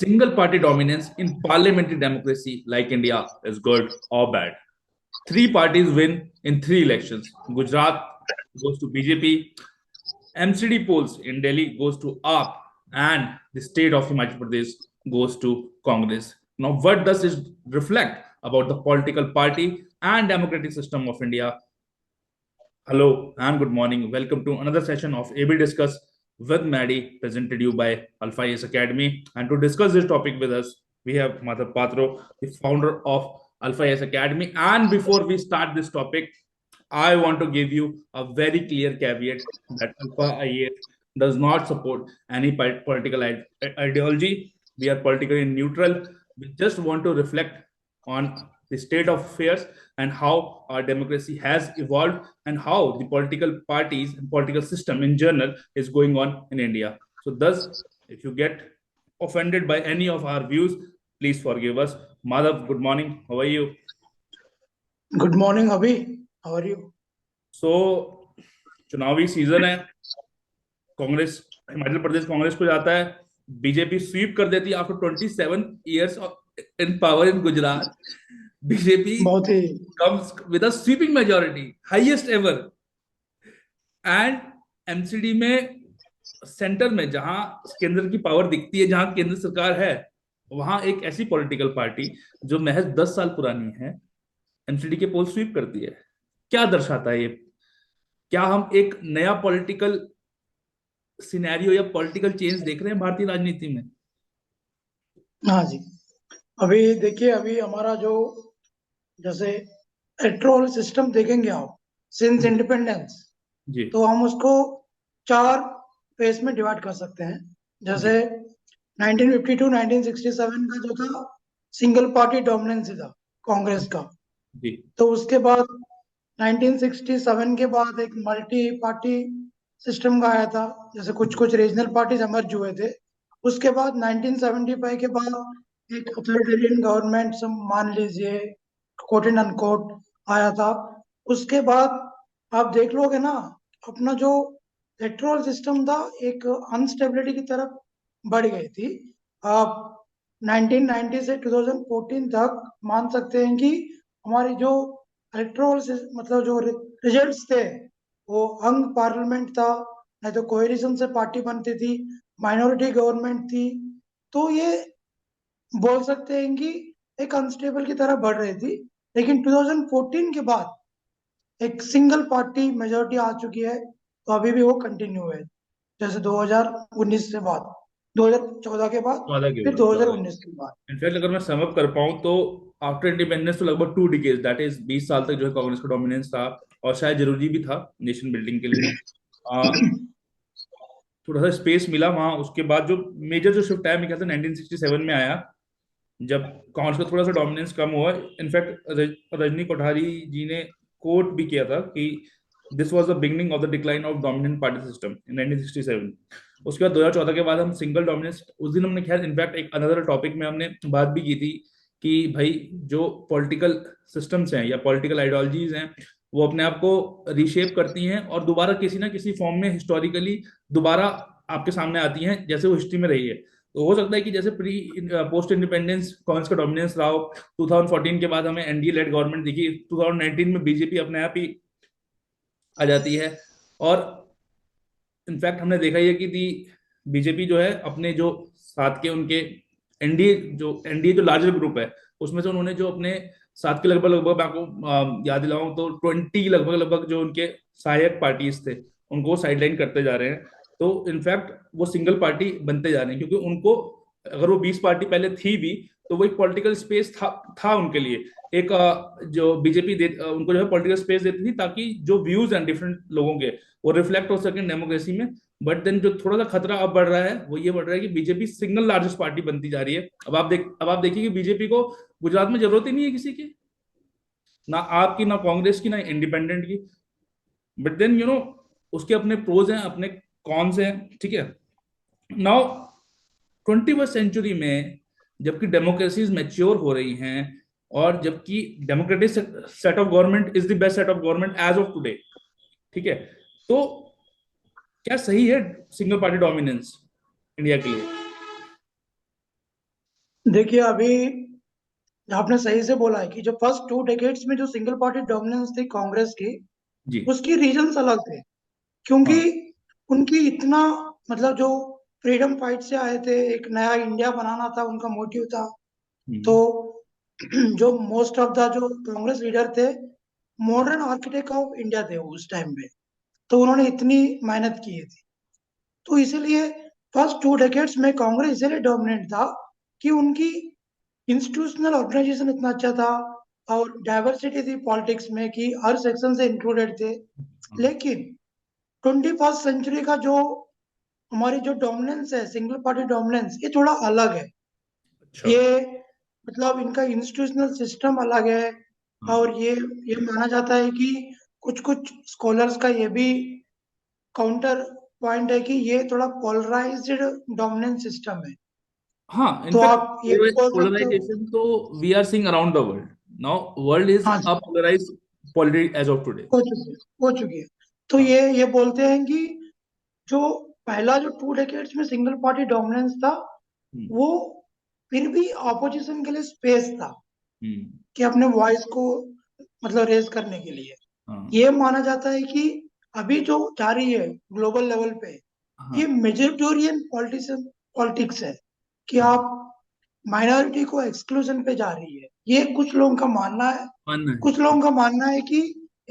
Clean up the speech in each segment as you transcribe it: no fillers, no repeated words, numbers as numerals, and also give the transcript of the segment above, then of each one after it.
single party dominance in parliamentary democracy like India is good or bad? Three parties win in three elections. Gujarat goes to BJP, MCD polls in Delhi goes to AAP, and the state of Himachal Pradesh goes to Congress. Now, what does this reflect about the political party and democratic system of India? Hello and good morning. Welcome to another session of AB Discuss with Maddie, presented to you by Alpha IS Academy. And to discuss this topic with us, we have Madhav Patro, the founder of Alpha IS Academy. And before we start this topic, I want to give you a very clear caveat that Alpha IS does not support any political ideology. We are politically neutral. We just want to reflect on the state of affairs and how our democracy has evolved and how the political parties and political system in general is going on in India. So, thus, if you get offended by any of our views, please forgive us. Madhav, good morning. How are you? Good morning, Abhi. How are you? So, चुनावी season है, कांग्रेस हिमाचल प्रदेश कांग्रेस को जाता है, BJP SVEEP कर देती है after 27 years in power in Gujarat. BJP comes with a sweeping majority, highest ever. And MCD में centre में जहां केंद्र की पावर दिखती है, जहां केंद्र सरकार है, वहां एक ऐसी पॉलिटिकल पार्टी जो महज 10 साल पुरानी है एमसीडी के पोल स्वीप करती है. क्या दर्शाता है ये? क्या हम एक नया पॉलिटिकल सिनेरियो या पॉलिटिकल चेंज देख रहे हैं भारतीय राजनीति में? हाँ जी, अभी देखिए, अभी हमारा जो जैसे इलेक्टोरल सिस्टम देखेंगे आप सिंस इंडिपेंडेंस, तो हम उसको 4 फेज में डिवाइड कर सकते हैं. जैसे 1952-1967 का जो था सिंगल पार्टी डोमिनेंस था कांग्रेस का, तो उसके बाद 1967 के बाद एक मल्टी पार्टी सिस्टम का आया था, जैसे कुछ कुछ रीजनल पार्टीज एमर्ज हुए थे. उसके बाद 1975 के बाद एक अथॉरिटेरियन गवर्नमेंट मान लीजिए कोट एंड अनकोट आया था. उसके बाद आप देख लोगे ना, अपना जो इलेक्टोरल सिस्टम था एक अनस्टेबिलिटी की तरफ बढ़ गई थी. आप 1990 से 2014 तक मान सकते हैं कि हमारी जो इलेक्टोरल मतलब जो रिजल्ट्स थे वो अंग पार्लियामेंट था, नहीं तो कोएलिशन से पार्टी बनती थी, माइनॉरिटी गवर्नमेंट थी. तो ये बोल सकते हैं कि एक अनस्टेबल की तरह बढ़ रही थी. लेकिन 2014 के बाद एक सिंगल पार्टी मेजोरिटी आ चुकी है, तो अभी भी वो कंटिन्यू है. जैसे 2019 से बाद, 2014 के बाद, फिर 2019 के बाद. इनफैक्ट अगर मैं सम अप कर पाऊं तो आफ्टर इंडिपेंडेंस तो लगभग 2 डिकेड्स, दैट इज 20 साल तक जो है कांग्रेस का डोमिनेंस था, और शायद जरूरी भी था नेशन बिल्डिंग के लिए. थोड़ा सा स्पेस मिला वहां. उसके बाद जो मेजर जो शिफ्ट आया, मेरे ख्याल से 1967 में आया, जब कांग्रेस का थोड़ा सा डोमिनेंस कम हुआ. इनफैक्ट रजनी कोठारी जी ने कोट भी किया था कि this was the beginning of the decline of dominant party system in 1967. उसके बाद 2014 के बाद हम सिंगल डोमिनेंस, उस दिन हमने खैर इनफैक्ट एक अनदर टॉपिक में हमने बात भी की थी कि भाई जो पॉलिटिकल सिस्टम्स हैं या पॉलिटिकल आइडियोलॉजीज हैं वो अपने आप को रीशेप करती हैं और दोबारा किसी ना किसी फॉर्म में हिस्टोरिकली दोबारा आपके सामने आती हैं, जैसे वो हिस्ट्री में रही है. तो हो सकता है कि जैसे पोस्ट इंडिपेंडेंस कांग्रेस का डोमिनेंस रहा हो, 2014 के बाद हमें एनडीए लेड गवर्नमेंट दिखी, 2019 में बीजेपी अपने आप ही आ जाती है. और इनफैक्ट हमने देखा ही है कि बीजेपी जो है अपने जो साथ के उनके एनडीए जो लार्जर ग्रुप है उसमें से उन्होंने जो अपने साथ के लगभग आपको याद दिलाऊं तो 20 लगभग जो उनके सहायक पार्टीज थे उनको साइडलाइन करते जा रहे हैं. तो इनफैक्ट वो सिंगल पार्टी बनते जा रहे हैं, क्योंकि उनको अगर वो 20 पार्टी पहले थी भी तो वो एक पॉलिटिकल स्पेस था उनके लिए. एक जो बीजेपी उनको जो है पॉलिटिकल स्पेस देती थी ताकि जो व्यूज हैं डिफरेंट लोगों के वो रिफ्लेक्ट हो सके डेमोक्रेसी में. बट देन जो थोड़ा सा खतरा अब बढ़ रहा है वो ये बढ़ रहा है कि बीजेपी सिंगल लार्जेस्ट पार्टी बनती जा रही है. अब आप देखिए कि बीजेपी को गुजरात में जरूरत ही नहीं है किसी की, ना आपकी, ना कांग्रेस की, ना इंडिपेंडेंट की. बट देन उसके अपने प्रोज हैं, अपने कॉन्स हैं. ठीक है, नाउ 21st सेंचुरी में जबकि डेमोक्रेसीज मैच्योर हो रही हैं और जबकि democratic set of government is the best set of government as of today, ठीक है, तो क्या सही है सिंगल पार्टी डोमिनेंस इंडिया के लिए? देखिए, अभी आपने सही से बोला है कि जो फर्स्ट 2 डेकेड्स में जो सिंगल पार्टी डोमिनेंस थी कांग्रेस की, जी। उसकी रीजंस अलग थे। क्योंकि हाँ। उनकी इतना, मतलब जो फ्रीडम फाइट से आए थे, एक नया इंडिया बनाना था उनका मोटिव था। तो हम्म। जो मोस्ट ऑफ द जो कांग्रेस लीडर थे, मॉडर्न आर्किटेक्ट ऑफ इंडिया थे उस टाइम पे। तो उन्होंने इतनी मेहनत की थी। तो इसीलिए फर्स्ट 2 डेकेड्स में कांग्रेस इसलिए डोमिनेंट था कि उनकी इंस्टीट्यूशनल ऑर्गेनाइजेशन इतना अच्छा था, और डाइवर्सिटी थी पॉलिटिक्स में कि हर सेक्शन से इंक्लूडेड थे। हाँ। लेकिन 21st सेंचुरी का जो हमारी जो डोमिनेंस है, सिंगल पार्टी डोमिनेंस, ये थोड़ा अलग है। अच्छा। ये मतलब इनका इंस्टीट्यूशनल सिस्टम अलग है। हाँ। और ये माना जाता है कि कुछ कुछ स्कॉलर्स का ये भी काउंटर पॉइंट है कि ये थोड़ा पोलराइज्ड डोमिनेंस सिस्टम है। हाँ, तो इनफैक्ट आप ये भी बोल सकते हो। पोलराइजेशन तो we are seeing around the world now. World is हाँ अ जी, polarised politics as of today. हो चुकी है। तो हाँ। ये बोलते हैं कि जो पहला जो 2 डेकेड्स में सिंगल पार्टी डोमिनेंस था, हम्म। वो फिर भी ऑपोजिशन के लिए स्पेस था हम्म। कि अपने वॉइस को मतलब रेज करने के लिए। हाँ। ये माना जाता है कि अभी जो जा रही है ग्लोबल लेवल पे, हाँ। ये मेजोरिटेरियन पॉलिटिशियन पॉलिटिक्स है कि हाँ। आप माइनॉरिटी को एक्सक्लूजन पे जा रही है। ये कुछ लोगों का मानना है। मानना है। कुछ लोगों का मानना है कि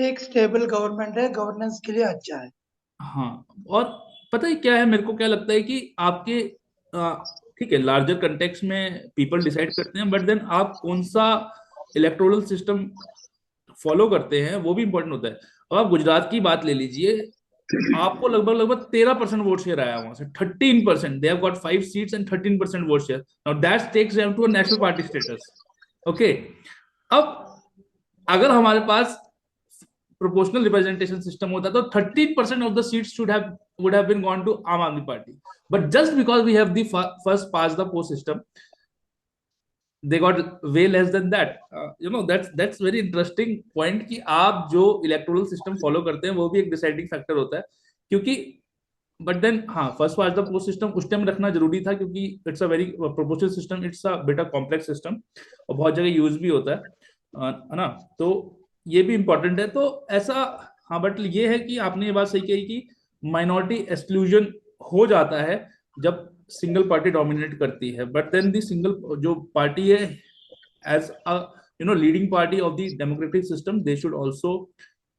एक स्टेबल गवर्नमेंट है, गवर्नेंस के लिए अच्छा है। हाँ। और पता है क्या है, मेरे को क्या लगता है कि आपके ठीक है, लार्जर कंटेक्स्ट में पीपल डिसाइड करते हैं, बट देन आप कौन सा इलेक्टोरल सिस्टम फॉलो करते हैं वो भी इंपॉर्टेंट होता है। अब आप गुजरात की बात ले लीजिए, आपको लगभग लगभग 13% वोट शेयर आया वहां से। 13%, they have got 5 seats and 13% vote share. Now that takes them to a national party status. Okay. अब अगर हमारे पास प्रोपोर्शनल रिप्रेजेंटेशन सिस्टम होता तो 13% of the seats should have would have been gone to Aam Aadmi Party. But just because we have the first past the post system, they got way less than that. That's very interesting point कि आप जो electoral system follow करते हैं वो भी एक deciding factor होता है। क्योंकि बट देन हाँ, first past the post system उस टाइम रखना जरूरी था, क्योंकि it's a very proportional system, it's a बेटा कॉम्प्लेक्स सिस्टम, और बहुत जगह यूज भी होता है ना। तो ये भी इंपॉर्टेंट है। तो ऐसा, हाँ, बट ये है कि आपने ये बात सही कही कि माइनॉरिटी एक्सक्लूजन हो जाता है जब सिंगल पार्टी डोमिनेट करती है। बट देन दी सिंगल जो पार्टी है as a leading party of the democratic system, they should also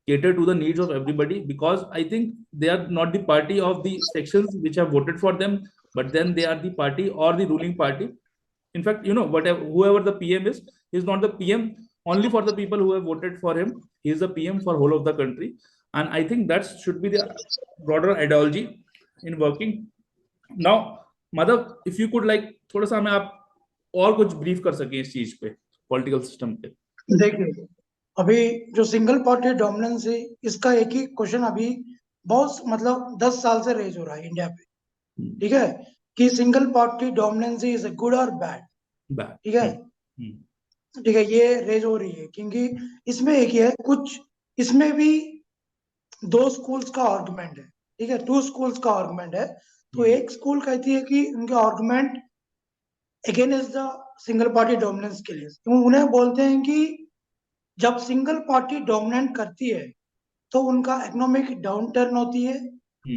cater to the needs of everybody, because I think they are not the party of the sections which have voted for them, but then they are the party or the ruling party. In fact, whatever, whoever the PM is, he is not the PM only for the people who have voted for him. He is the PM for whole of the country. And I think that should be the broader ideology in working. Now मतलब if you could like थोड़ा सा हमें आप और कुछ brief कर सके इस चीज पे, पॉलिटिकल सिस्टम पे। देखिए, अभी जो सिंगल पार्टी डोमिनेंस है, इसका एक ही क्वेश्चन अभी बहुत, मतलब 10 साल से रेज हो रहा है इंडिया पे। ठीक है, कि single party dominance is good और बैड। ठीक है। बैड। ठीक है, ये रेज हो रही है क्योंकि इसमें एक ही है कुछ, इसमें भी 2 स्कूल्स का आर्गुमेंट है। ठीक है, 2 स्कूल्स का आर्गुमेंट है। तो एक स्कूल कहती है कि उनके argument against the single party dominance के लिए, तो उन्हें बोलते हैं कि जब सिंगल पार्टी डोमिनेट करती है तो उनका इकोनॉमिक डाउन टर्न होती है,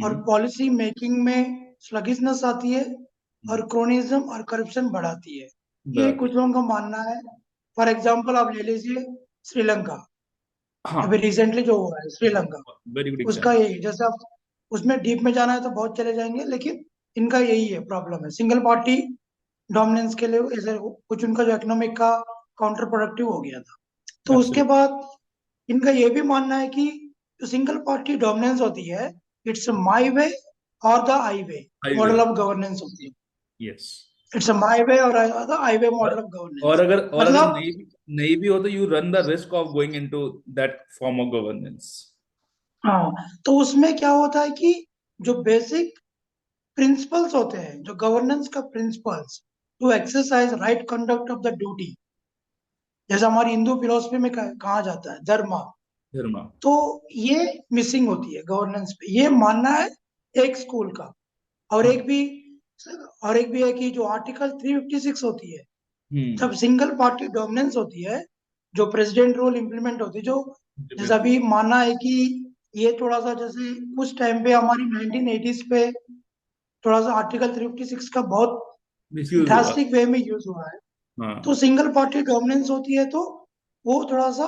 और पॉलिसी मेकिंग में स्लगिशनेस आती है, और क्रोनिज्म और करप्शन बढ़ाती है। ये बढ़ाती कुछ लोगों का मानना है। फॉर एग्जाम्पल आप ले लीजिए श्रीलंका। है। हाँ। अभी रिसेंटली जो हुआ है श्रीलंका, वेरी गुड उसका एग्जाम्पल। यही, जैसे आप उसमें डीप में जाना है तो बहुत चले जाएंगे, लेकिन इनका यही है, प्रॉब्लम है सिंगल पार्टी डोमिनेंस के लिए। ऐसे कुछ उनका जो इकोनॉमिक का काउंटर प्रोडक्टिव हो गया था। तो उसके एब्सोल्युटली। बाद इनका ये भी मानना है कि जो सिंगल पार्टी डोमिनेंस होती है, इट्स माई वे और the I way highway. Model of governance होती है। यस। इट्स माई वे और द आई वे और मॉडल ऑफ और गवर्नेंस। अगर मतलब नहीं भी हो तो you run the risk of going into that form of governance. हाँ, तो उसमें क्या होता है कि जो बेसिक प्रिंसिपल्स होते हैं, जो गवर्नेंस का principles, to exercise right conduct of the duty, जैसे हमारी हिंदू फिलोसफी में कहा जाता है धर्म, धर्मा। तो ये मिसिंग होती है गवर्नेंस पे। ये मानना है एक स्कूल का। और हाँ। एक भी और एक भी है कि जो आर्टिकल 356 होती है, हम्म। जब सिंगल पार्टी डोमिनेंस होती है, जो प्रेसिडेंट रूल इम्प्लीमेंट होती है, जो जैसे बिल्कुल। अभी मानना है कि ये थोड़ा सा जैसे उस टाइम पे हमारी 1980s पे थोड़ा सा आर्टिकल 356 का बहुत मिसयूज हुआ। ड्रास्टिक वे में यूज हुआ है। तो हाँ। सिंगल पार्टी डोमिनेंस होती है तो वो थोड़ा सा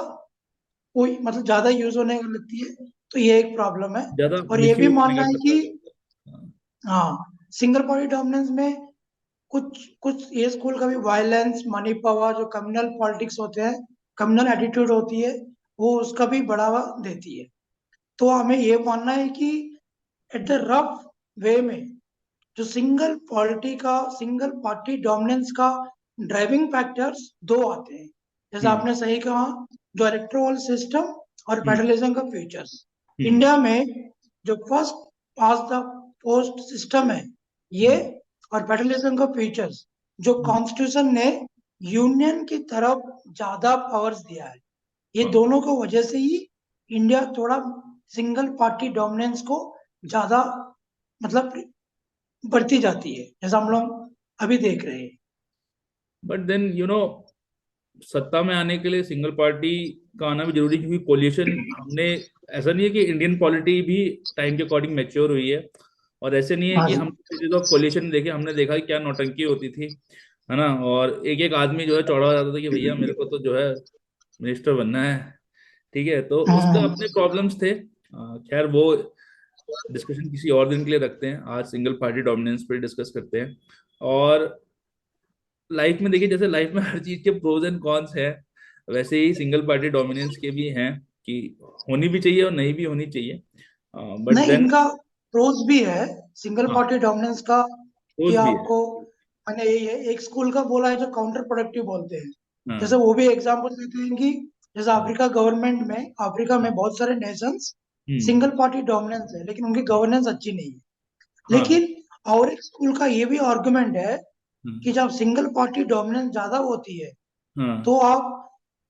कोई मतलब ज्यादा यूज होने लगती है, तो ये एक प्रॉब्लम है। ज्यादा और ये भी मिसयूज होने मानना का है कि खतरा रहता है। हाँ। हाँ, सिंगल पार्टी डोमिनेंस में कुछ कुछ ये स्कूल का भी वायलेंस, मनी पावर, जो कम्युनल पॉलिटिक्स होते हैं, कम्युनल एटीट्यूड होती है, वो उसका भी बढ़ावा देती है। तो हमें ये मानना है कि एट द रफ वे में जो सिंगल पार्टी डोमिनेंस का ड्राइविंग फैक्टर्स दो आते हैं, जैसे हम्म। आपने सही कहा, जो इलेक्टोरल सिस्टम और हम्म। फेडरलिज्म का फीचर्स। हम्म। इंडिया में जो first past the post system है ये, हम्म। और फेडरलिज्म का फीचर्स, जो हम्म। कॉन्स्टिट्यूशन ने यूनियन की तरफ ज्यादा पावर्स दिया है, ये हाँ। दोनों को वजह से ही इंडिया थोड़ा सिंगल पार्टी डोमिनेंस को ज्यादा मतलब बढ़ती जाती है, जैसा हम लोग अभी देख रहे हैं। बट देन सत्ता में आने के लिए सिंगल पार्टी का आना भी जरूरी है, क्योंकि कोलिशन हमने, ऐसा नहीं है कि इंडियन पॉलिटी भी टाइम के अकॉर्डिंग मैच्योर हुई है। और ऐसे नहीं है हाँ कि जी। हम ऑफ कोलिशन देखे, हमने देखा कि क्या नौटंकी होती थी, है ना। और एक एक आदमी जो है चौड़ा हो जाता था कि भैया मेरे को तो जो है मिनिस्टर बनना है। ठीक है, तो उसका हम्म। अपने प्रॉब्लम्स थे। खैर वो डिस्कशन किसी और दिन के लिए रखते हैं, आज सिंगल पार्टी डोमिनेंस पे डिस्कस करते हैं। और लाइफ में देखिए, जैसे लाइफ में हर चीज के प्रोज एंड कॉन्स है, वैसे ही सिंगल पार्टी डोमिनेंस के भी हैं, कि होनी भी चाहिए और नहीं भी होनी चाहिए। बट नहीं, देन इनका प्रोज भी है सिंगल हाँ, पार्टी डोमिनेंस का, कि प्रोज भी है। आपको, मैंने ये एक स्कूल का बोला है जो काउंटर प्रोडक्टिव बोलते हैं। जैसे हाँ। वो भी एग्जांपल देते हैं कि जैसे हाँ। अफ्रीका गवर्नमेंट में, अफ्रीका में बहुत सारे नेशंस हम्म। सिंगल पार्टी डोमिनेंस है, लेकिन उनकी गवर्नेंस अच्छी नहीं है। हाँ। लेकिन और एक स्कूल का ये भी आर्गुमेंट है कि हाँ। जब सिंगल पार्टी डोमिनेंस ज्यादा होती है हाँ। तो आप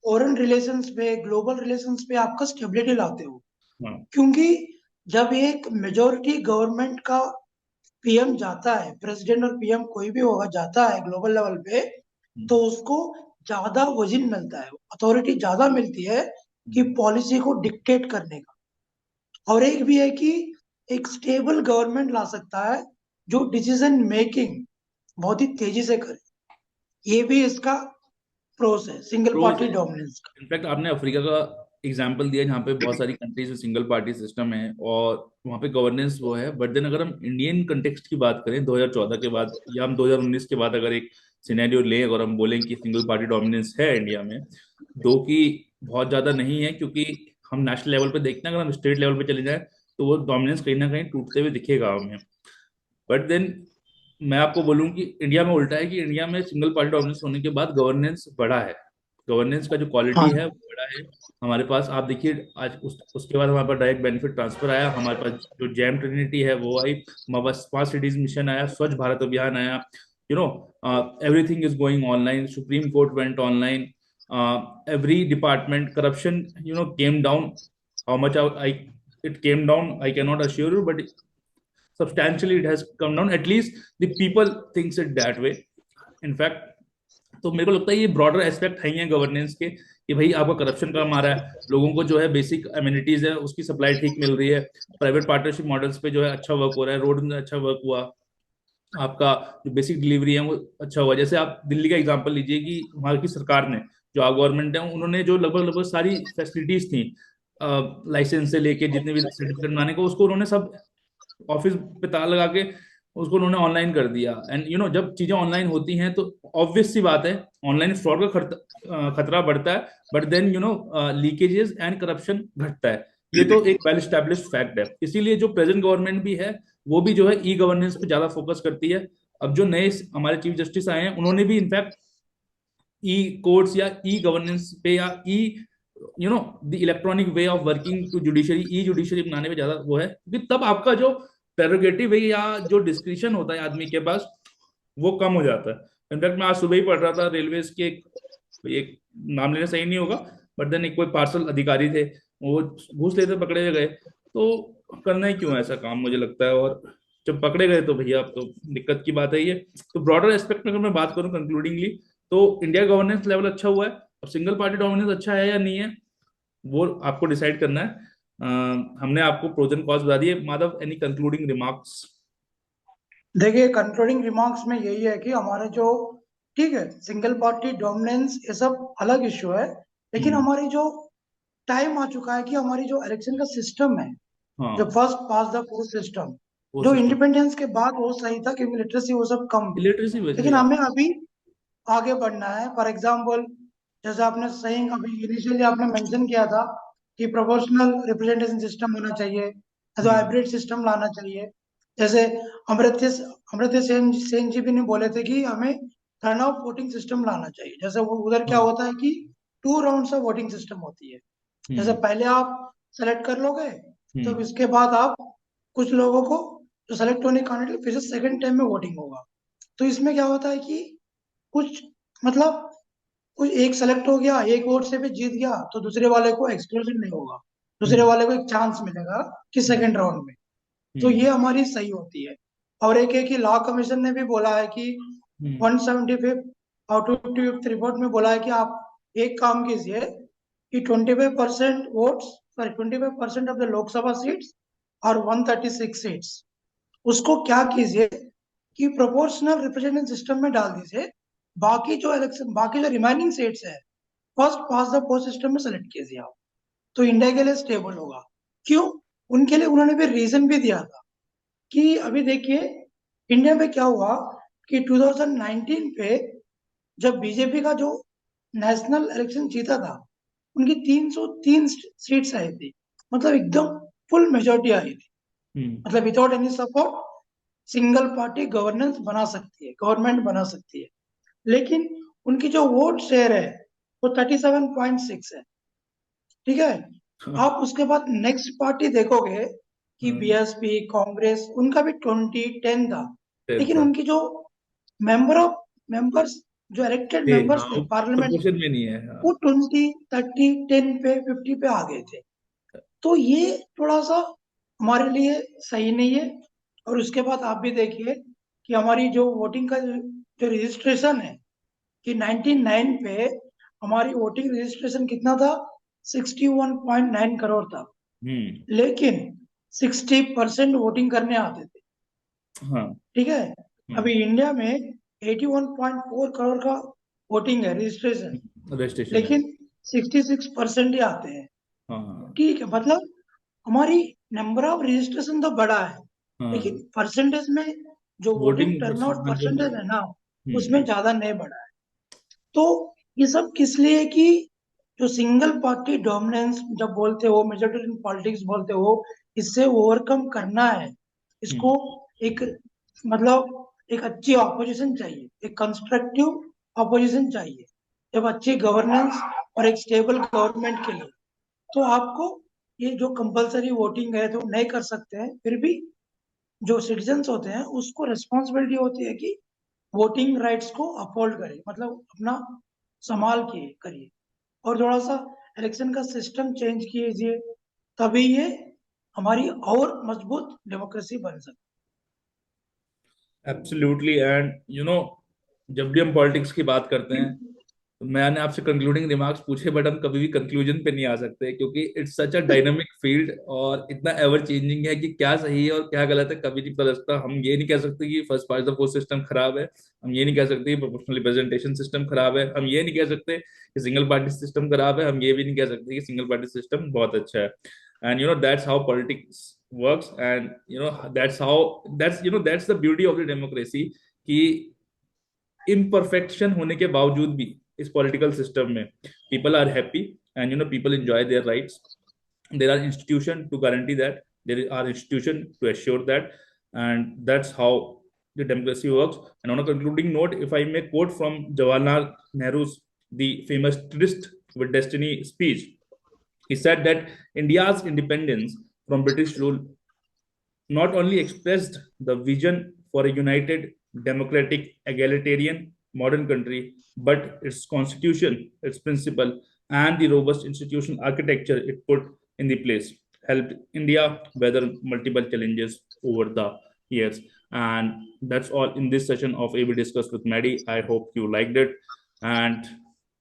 फॉरेन रिलेशंस पे, ग्लोबल रिलेशंस पे आपका स्टेबिलिटी लाते हो। हाँ। क्योंकि जब एक मेजोरिटी गवर्नमेंट का पीएम जाता है, प्रेसिडेंट और पीएम कोई भी होगा जाता है ग्लोबल लेवल पे, हम्म। तो उसको ज्यादा वजन मिलता है, अथॉरिटी ज्यादा मिलती है कि पॉलिसी को डिक्टेट करने का। और एक भी है कि एक स्टेबल गवर्नमेंट ला सकता है जो डिसीजन मेकिंग बहुत ही तेजी से करे। ये भी इसका प्रोस है सिंगल प्रोज पार्टी है। डोमिनेंस का। इनफैक्ट आपने अफ्रीका का एग्जाम्पल दिया, जहाँ पे बहुत सारी कंट्रीज में सिंगल पार्टी सिस्टम है और वहाँ पे गवर्नेंस वो है। बट देन अगर हम इंडियन कंटेक्स्ट की बात करें 2014 के बाद, या हम 2019 के बाद अगर एक सिनेरियो लें, अगर हम बोलें कि सिंगल पार्टी डोमिनेंस है इंडिया में, दो की बहुत ज्यादा नहीं है, क्योंकि हम नेशनल लेवल पे देखते हैं, अगर हम स्टेट लेवल पे चले जाएं तो वो डोमिनेंस कहीं ना कहीं टूटते हुए दिखेगा हमें। बट देन मैं आपको बोलूं कि इंडिया में उल्टा है, कि इंडिया में सिंगल पार्टी डोमिनेंस होने के बाद गवर्नेंस बढ़ा है। गवर्नेंस का जो क्वालिटी हाँ। है वो बढ़ा है। हमारे पास आप देखिए, आज उसके बाद हमारे पास डायरेक्ट बेनिफिट ट्रांसफर आया, हमारे पास जो जैम ट्रिनिटी है वो आई, हमारे पास स्मार्ट सिटीज मिशन आया, स्वच्छ भारत अभियान आया, you know everything is going online, supreme court went online, every department corruption came down. How much I it came down, I cannot assure you, but substantially it has come down, at least the people thinks it that way, in fact। तो मेरे को लगता है ये broader aspect है ही है governance के, कि भाई आपका करप्शन कम आ रहा है, लोगों को जो है बेसिक अम्यूनिटीज है उसकी सप्लाई ठीक मिल रही है, प्राइवेट पार्टनरशिप मॉडल्स पे जो है अच्छा वर्क हो रहा है, रोड में अच्छा वर्क हुआ, आपका जो बेसिक डिलीवरी है वो अच्छा हुआ। जैसे आप दिल्ली का एग्जांपल लीजिए, कि वहाँ की सरकार ने, जो आप गवर्नमेंट है, उन्होंने जो लगभग लगभग सारी फैसिलिटीज थी, लाइसेंस से लेके जितने भी सर्टिफिकेट बनाने को, उसको उन्होंने सब ऑफिस पे ताला लगा के उसको उन्होंने ऑनलाइन कर दिया। एंड जब चीजें ऑनलाइन होती हैं तो ऑब्वियस सी बात है, ऑनलाइन फ्रॉड का खतरा बढ़ता है, but then leakages and corruption घटता है। ये तो एक वेल स्टैब्लिश्ड फैक्ट है। इसीलिए जो प्रेजेंट गवर्नमेंट भी है वो भी जो है ई गवर्नेंस पे ज्यादा फोकस करती है। अब जो नए हमारे चीफ जस्टिस आए हैं, उन्होंने भी इनफैक्ट ई कोर्ट्स या ई गवर्नेंस पे या e the electronic way of working to judiciary, e judiciary बनाने में ज्यादा वो है, क्योंकि तब आपका जो प्रेरोगेटिव है या जो डिस्क्रिशन होता है आदमी के पास, वो कम हो जाता है। इनफैक्ट मैं आज सुबह ही पढ़ रहा था, रेलवे के एक नाम लेना सही नहीं होगा, बट देन एक कोई पार्सल अधिकारी थे, वो घूस लेते पकड़े गए। तो करना ही क्यों है ऐसा काम, मुझे लगता है। और जब पकड़े गए तो भैया अब तो दिक्कत की बात है ये। तो ब्रॉडर एस्पेक्ट में अगर मैं बात करूं कंक्लूडिंगली, तो इंडिया गवर्नेंस लेवल अच्छा हुआ है। अब सिंगल पार्टी डोमिनेंस अच्छा है या नहीं है, वो आपको डिसाइड करना है। हमने आपको प्रोज एंड कॉन्स बता दिए। Madhav, any concluding remarks? देखिए, कंक्लूडिंग रिमार्क्स में यही है कि हमारे जो, ठीक है, सिंगल पार्टी डोमिनेंस ये सब अलग इश्यू है, लेकिन हम्म। हमारी जो टाइम आ चुका है कि हमारी जो इलेक्शन का सिस्टम है, जो हाँ, first past the post system, वो जो सिस्टम इंडिपेंडेंस के बाद वो सही था क्योंकि लिटरेसी वो सब कम थी। इलिटरेसी वैसे लेकिन ही हमें अभी आगे बढ़ना है। फॉर एग्जाम्पल, जैसे आपने सही अभी इनिशियली आपने मेंशन किया था कि प्रोपोर्शनल रिप्रेजेंटेशन सिस्टम होना चाहिए, जो हम्म। हाइब्रिड सिस्टम लाना चाहिए। जैसे अमृत्य अमृत्य सेन जी भी ने बोले थे कि हमें टर्न आउट वोटिंग सिस्टम लाना चाहिए। जैसे वो उधर क्या हाँ। होता है कि 2 राउंड्स ऑफ वोटिंग सिस्टम होती है। जैसे हम्म। पहले आप सेलेक्ट कर लोगे, तो हम्म। इसके बाद आप कुछ लोगों को जो सेलेक्ट होने का कैंडिडेट फिर से सेकंड टाइम में वोटिंग होगा। तो इसमें क्या होता है कि कुछ, मतलब कोई एक सेलेक्ट हो गया, एक वोट से भी जीत गया, तो दूसरे वाले को एक्सक्लूजन नहीं होगा, दूसरे हम्म। वाले को एक चांस मिलेगा कि हम्म। सेकंड राउंड में। तो हम्म। ये हमारी सही होती है। और एक है कि लॉ कमीशन ने भी बोला है कि हम्म। 175 आउट ऑफ रिपोर्ट में बोला है कि आप एक काम कीजिए कि 25% votes, sorry 25% of the Lok Sabha seats और 136 सीट्स, उसको क्या कीजिए कि प्रोपोर्शनल रिप्रेजेंटेशन सिस्टम में डाल दीजिए। बाकी जो इलेक्शन, बाकी जो रिमाइनिंग सीट्स है, first past the post system में सेलेक्ट कीजिए आप। तो इंडिया के लिए स्टेबल होगा। क्यों? उनके लिए उन्होंने भी रीजन भी दिया था कि अभी देखिए इंडिया में क्या हुआ कि 2019 पे जब बीजेपी का जो नेशनल इलेक्शन जीता था, उनकी 303 सीट्स आई थी, मतलब एकदम फुल मेजोरिटी आई थी, हम्म। मतलब without any support single party governance बना सकती है, गवर्नमेंट बना सकती है। लेकिन उनकी जो वोट शेयर है वो 37.6 है। ठीक है। हाँ। आप उसके बाद नेक्स्ट पार्टी देखोगे कि हाँ, बीएसपी, कांग्रेस, उनका भी 2010 था। टेंथ लेकिन था। उनकी जो मेंबर्स, जो इलेक्टेड मेंबर्स हाँ, थे वो पार्लियामेंट प्रपोर्शन में नहीं है। हाँ। वो 20, 30, 10 पे, 50 पे आ गए थे। तो ये थोड़ा सा हमारे लिए सही नहीं है। और उसके बाद आप भी देखिए कि हमारी जो वोटिंग का जो रजिस्ट्रेशन है, कि 99 पे हमारी वोटिंग रजिस्ट्रेशन कितना था, 61.9 करोड़ था। हम्म। लेकिन 60% वोटिंग करने आते थे। हाँ। ठीक है। हम्म। अभी इंडिया में 81.4 करोड़ का वोटिंग है रजिस्ट्रेशन, रजिस्ट्रेशन है। लेकिन 66% ही आते हैं। हाँ। ठीक है, मतलब हमारी नंबर ऑफ रजिस्ट्रेशन तो बड़ा है, लेकिन हाँ, परसेंटेज में जो वोटिंग वोटिंग टर्नआउट नंबर में। परसेंटेज है ना, उसमें हम्म। ज्यादा नहीं बढ़ा है। तो ये सब किस लिए कि जो सिंगल पार्टी डोमिनेंस जब बोलते हो, मेजोरिटी पॉलिटिक्स बोलते हो, इससे ओवरकम करना है। इसको हम्म। एक, मतलब एक अच्छी ऑपोजिशन चाहिए, एक कंस्ट्रक्टिव ऑपोजिशन चाहिए, जब अच्छी गवर्नेंस और एक स्टेबल गवर्नमेंट के लिए। तो आपको ये जो कंपलसरी वोटिंग है तो नहीं कर सकते हैं, फिर भी जो सिटीजन्स होते हैं उसको रिस्पॉन्सिबिलिटी होती है कि वोटिंग राइट्स को अपहोल्ड करे, मतलब अपना संभाल के करिए, और थोड़ा सा इलेक्शन का सिस्टम चेंज कीजिए, तभी ये हमारी और मजबूत डेमोक्रेसी बन सकती एब्सोल्युटली। एंड जब भी हम पॉलिटिक्स की बात करते है। हैं, तो मैंने आपसे कंक्लूडिंग रिमार्क्स पूछे, बट हम कभी भी कंक्लूजन पे नहीं आ सकते, क्योंकि it's such a dynamic field और इतना एवर चेंजिंग है कि क्या सही है और क्या गलत है कभी नहीं पता लगता। हम ये नहीं कह सकते कि first part the post system खराब है, हम ये नहीं कह सकते कि प्रोपोर्शनल रिप्रेजेंटेशन सिस्टम खराब है, हम ये नहीं कह सकते कि सिंगल पार्टी सिस्टम खराब है, हम ये भी नहीं कह सकते कि सिंगल पार्टी सिस्टम बहुत अच्छा है। And that's how politics works. And that's how, that's the beauty of the democracy, कि इम्परफेक्शन होने के बावजूद भी इस पॉलिटिकल सिस्टम में people are happy, and people enjoy their rights. There are institutions to guarantee that, there are institutions to assure that, and that's how the democracy works. And on a concluding note, if I may quote from Jawaharlal Nehru's the famous Tryst with Destiny speech, he said that India's independence from British rule not only expressed the vision for a united, democratic, egalitarian modern country, but its constitution, its principle, and the robust institutional architecture it put in the place helped India weather multiple challenges over the years. And that's all in this session of AB Discuss with Maddie. I hope you liked it. And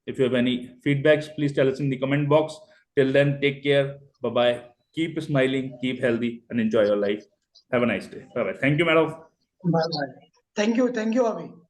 if you have any feedbacks, please tell us in the comment box. Till then, take care. Bye bye. Keep smiling, keep healthy, and enjoy your life. Have a nice day. Bye bye. Thank you, madam. Bye bye. Thank you, Abhi.